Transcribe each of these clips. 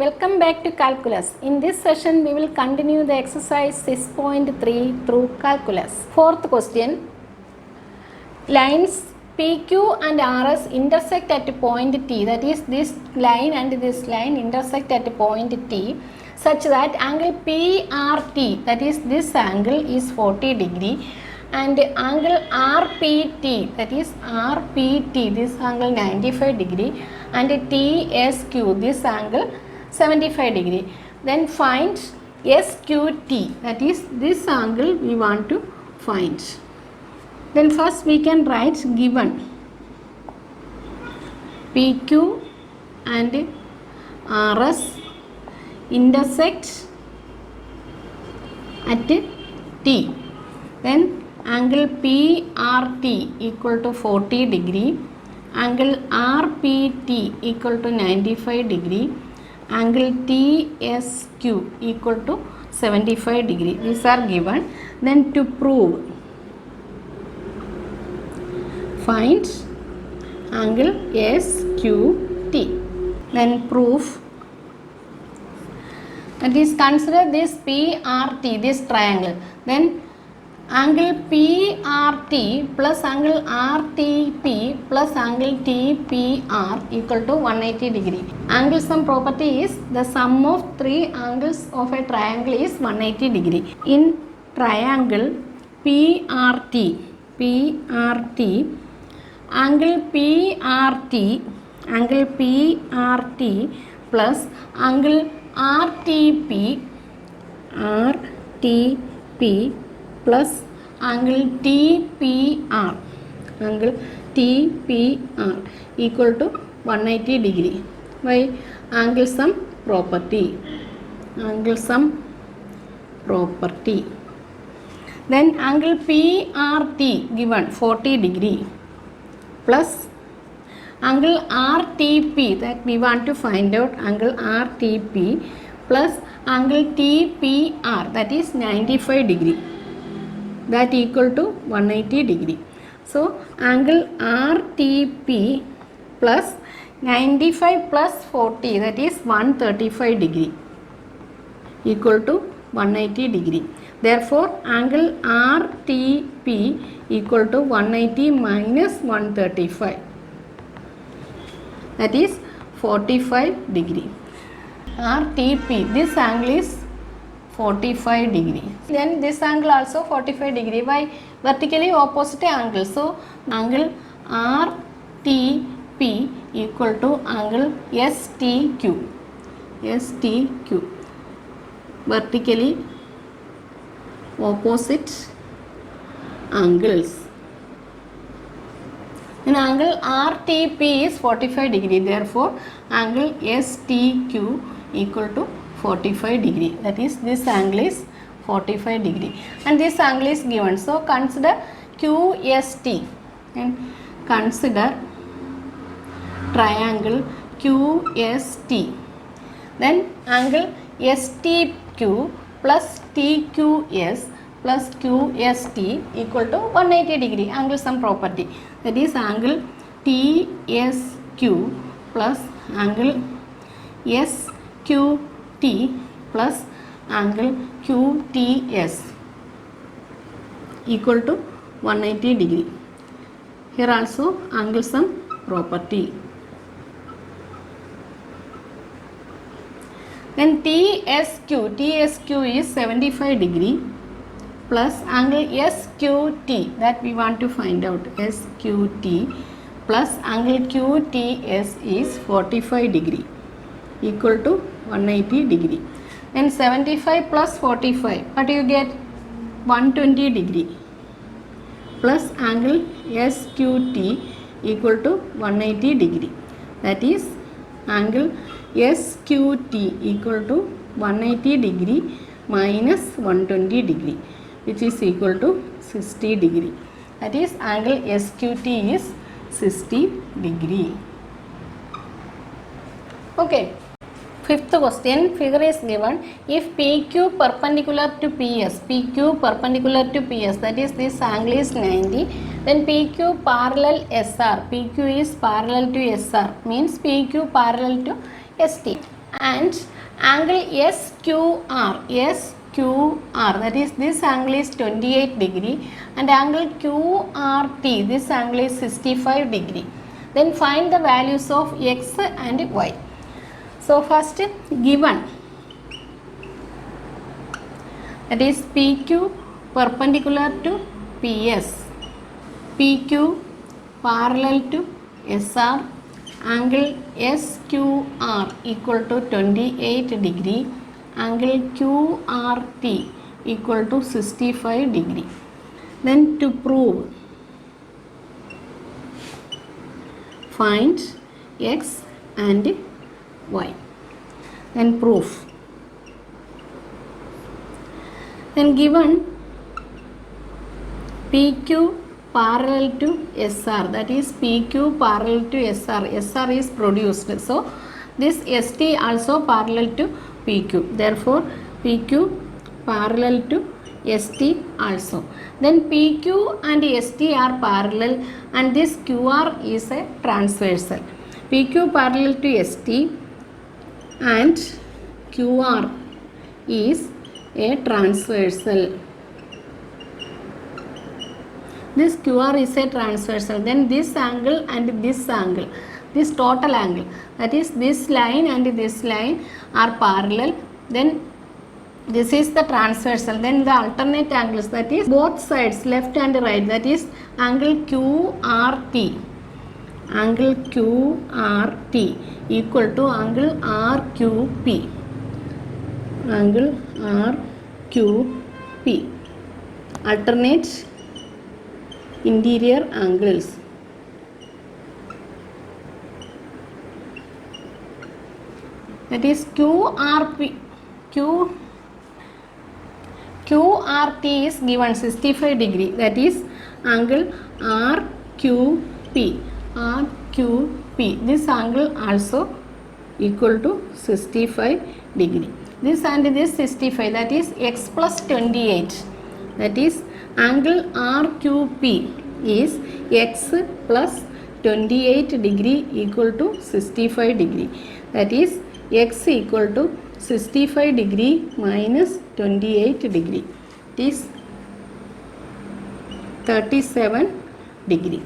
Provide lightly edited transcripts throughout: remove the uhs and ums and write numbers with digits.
Welcome back to calculus. In this session we will continue the exercise 6.3 through calculus. Fourth question. Lines PQ and RS intersect at point T, that is this line and this line intersect at point T such that angle PRT, that is this angle, is 40 degree and angle RPT, that is RPT, this angle 95 degree, and TSQ, this angle 75 degree. Then find SQT, that is this angle we want to find. Then first we can write given PQ and RS intersect at T. Then angle PRT equal to 40 degree, angle RPT equal to 95 degree, angle TSQ equal to 75 degree. These are given. Then to prove, find angle SQT. Then proof, that is consider this PRT, this triangle. Then angle PRT plus angle RTP plus angle TPR equal to 180 degree. Angle sum property is the sum of three angles of a triangle is 180 degree. In triangle PRT, angle PRT plus angle RTP plus angle TPR equal to 180 degree by angle sum property. Then angle PRT given 40 degree plus angle RTP, that we want to find out angle RTP plus angle TPR, that is 95 degree, that equal to 180 degree. So angle RTP plus 95 plus 40, that is 135 degree equal to 180 degree. Therefore angle RTP equal to 180 minus 135, that is 45 degree. RTP, this angle is 45 degree. Then this angle also 45 degree by vertically opposite angle. So angle RTP equal to angle STQ. Vertically opposite angles. And angle RTP is 45 degree. Therefore angle STQ equal to 45 degree, that is this angle is 45 degree and this angle is given. So consider QST and consider triangle QST. Then angle STQ plus TQS plus QST equal to 180 degree, angle sum property, that is angle TSQ plus angle SQT plus angle QTS equal to 180 degree. Here also angle sum property. Then TSQ is 75 degree plus angle SQT, that we want to find out, SQT plus angle QTS is 45 degree equal to 180 degree. Then 75 plus 45, what you get? 120 degree plus angle SQT equal to 180 degree, that is angle SQT equal to 180 degree minus 120 degree, which is equal to 60 degree, that is angle SQT is 60 degree. Okay. Fifth question, figure is given. If PQ perpendicular to PS, that is this angle is 90, then PQ parallel SR, PQ is parallel to SR, means PQ parallel to ST. and angle SQR, that is this angle is 28 degree, and angle QRT, this angle is 65 degree. Then find the values of X and Y. So first given, that is PQ perpendicular to PS, PQ parallel to SR, angle SQR equal to 28 degree, angle QRT equal to 65 degree. Then to prove, find X and Y. Then proof. Then given PQ parallel to SR, that is PQ parallel to SR, SR is produced, so this ST also parallel to PQ, therefore PQ parallel to ST also. Then PQ and ST are parallel and this QR is a transversal. PQ parallel to ST and QR is a transversal. This QR is a transversal. Then this angle and this angle, this total angle, that is this line and this line are parallel. Then this is the transversal. Then the alternate angles, that is both sides left and right, that is angle QRT. Angle QRT equal to angle RQP. Angle RQP. Alternate interior angles. That is QRT is given 65 degree, that is angle RQP. This angle also equal to 65 degree. This and this 65, that is X plus 28, that is angle RQP is X plus 28 degree equal to 65 degree, that is X equal to 65 degree minus 28 degree, it is 37 degree.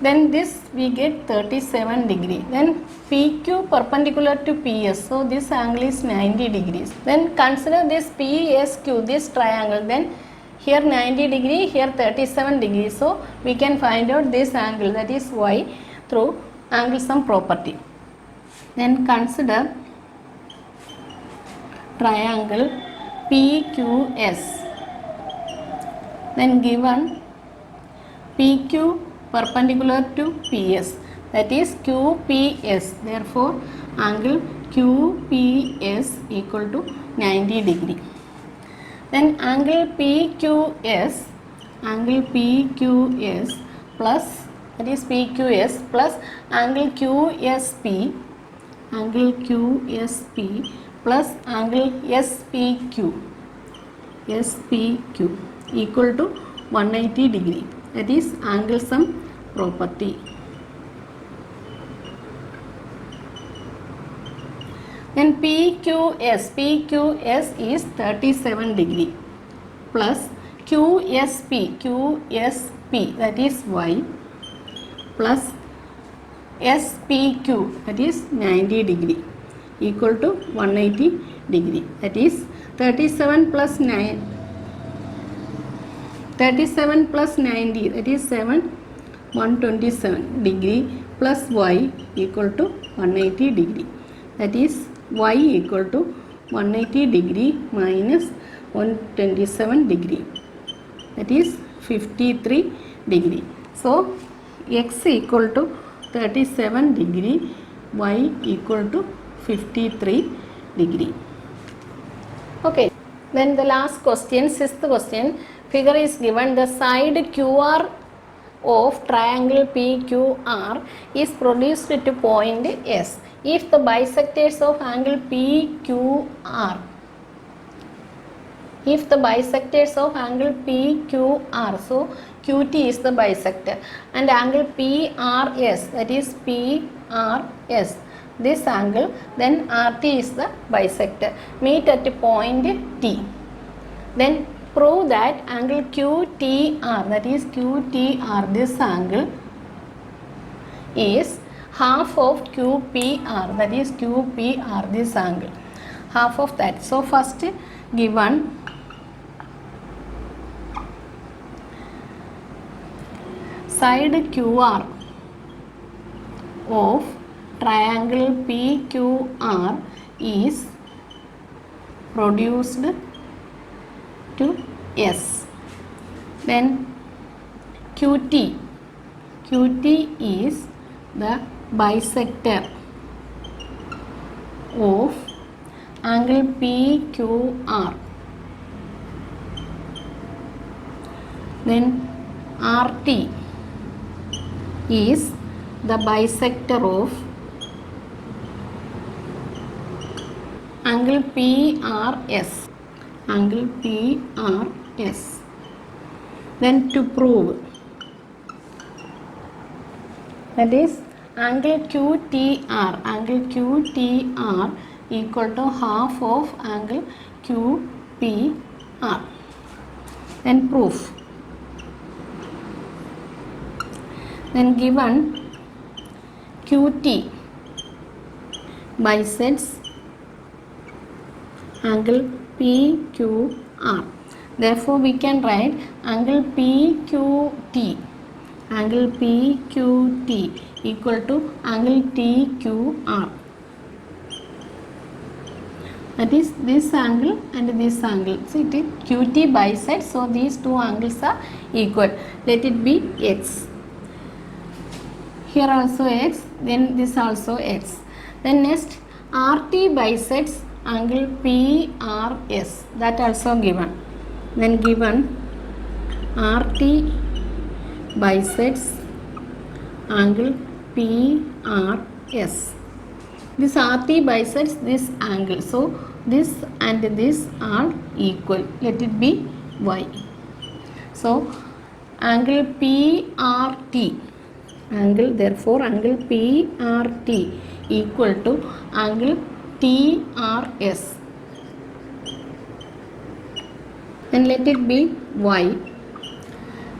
Then this we get 37 degree. Then PQ perpendicular to PS, so this angle is 90 degrees. Then consider this PSQ, this triangle, then here 90 degree, here 37 degree, so we can find out this angle, that is Y, through angle sum property. Then consider triangle PQS. Then given PQ perpendicular to PS, that is QPS, therefore angle QPS equal to 90 degree. Then angle PQS plus, that is PQS plus angle QSP plus angle SPQ equal to 180 degree, that is angle sum property. Then PQS is 37 degree plus QSP, that is Y, plus SPQ, that is 90 degree equal to 180 degree, that is 37 plus 90, that is 7, 127 degree plus Y equal to 180 degree, that is Y equal to 180 degree minus 127 degree, that is 53 degree. So X equal to 37 degree, Y equal to 53 degree. Okay, then the last question, sixth question, figure is given, the side QR of triangle PQR is produced to point S if the bisectors of angle PQR, so QT is the bisector, and angle PRS, that is PRS this angle, then RT is the bisector. Meet at point T. Then prove that angle QTR, that is QTR, this angle is half of QPR, that is QPR, this angle, half of that. So first given side QR of triangle PQR is reduced to S. Then QT is the bisector of angle PQR. Then RT is the bisector of angle PRS. Angle PRS. Then to prove, that is angle QTR equal to half of angle QPR. Then proof. Then given QT bisects angle PQR. Therefore, we can write angle PQT equal to angle TQR. That is this angle and this angle. See, QT bisects, so these two angles are equal. Let it be X. Here also X, then this also X. Then next RT bisects angle PRS, that also given. Then given RT bisects angle PRS. This RT bisects this angle, so this and this are equal. Let it be Y. So angle PRT, therefore angle PRT equal to angle TRS. Then let it be Y.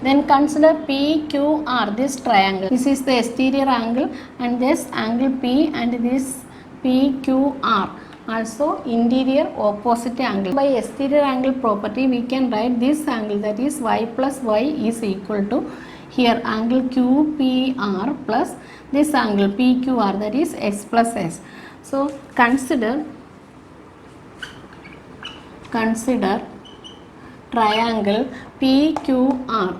Then consider PQR, this triangle. This is the exterior angle and this angle P and this PQR also interior opposite angle. By exterior angle property we can write this angle, that is Y plus Y is equal to here angle QPR plus this angle PQR, that is X plus S. So consider triangle PQR.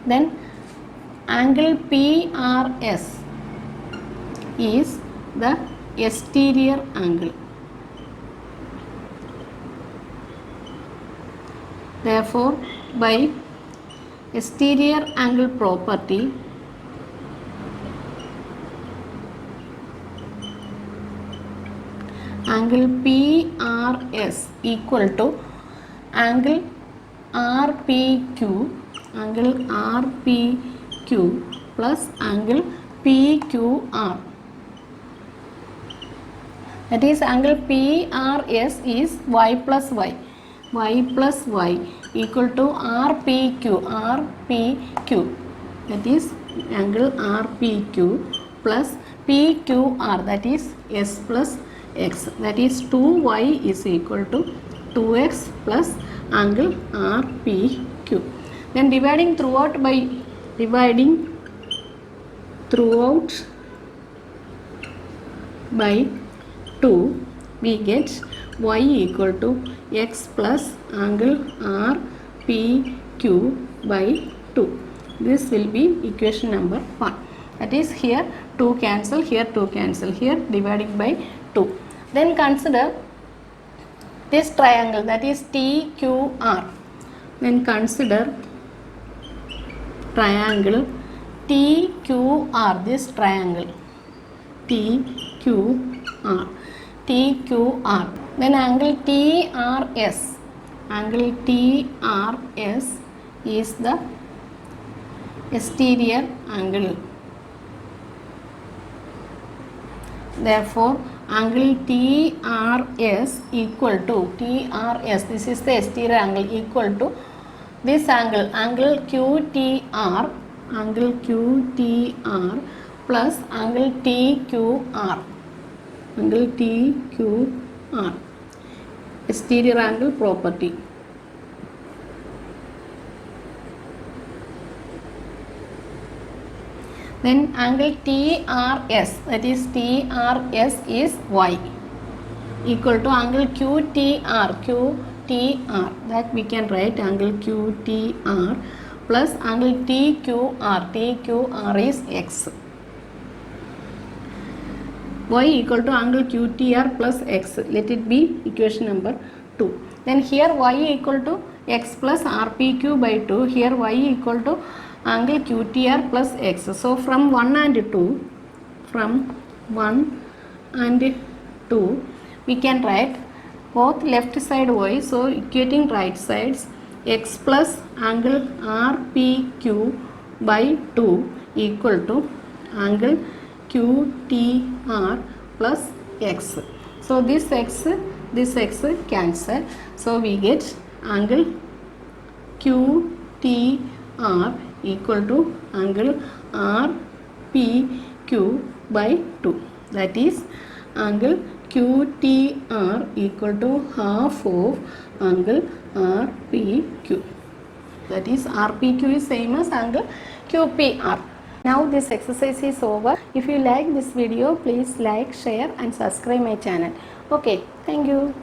Then angle PRS is the exterior angle. Therefore, by exterior angle property, angle PRS equal to angle RPQ plus angle PQR. That is angle PRS is Y plus Y equal to RPQ. That is angle RPQ plus PQR, that is S plus X. That is 2Y is equal to 2X plus angle RPQ. Then dividing throughout by 2, we get Y equal to X plus angle RPQ by 2. This will be equation number 1. That is here 2 cancel, here 2 cancel, here dividing by 2. Then consider this triangle, that is TQR. Then consider triangle TQR, this triangle TQR. Then angle TRS is the exterior angle. Therefore, angle TRS equal to TRS, this is the exterior angle, equal to this angle, angle QTR plus angle TQR, angle TQR, exterior angle property. Then angle TRS, that is TRS is Y, equal to angle QTR, that we can write angle QTR plus angle TQR is X. Y equal to angle QTR plus X, let it be equation number 2. Then here Y equal to X plus RPQ by 2, here Y equal to angle QTR plus X. So from 1 and 2, we can write both left side Y, so equating right sides, X plus angle RPQ by 2 equal to angle QTR plus X. So this X cancel, so we get angle QTR equal to angle RPQ by 2, that is angle QTR equal to half of angle RPQ, that is RPQ is same as angle QPR. Now this exercise is over. If you like this video, please like, share and subscribe my channel. Okay, thank you.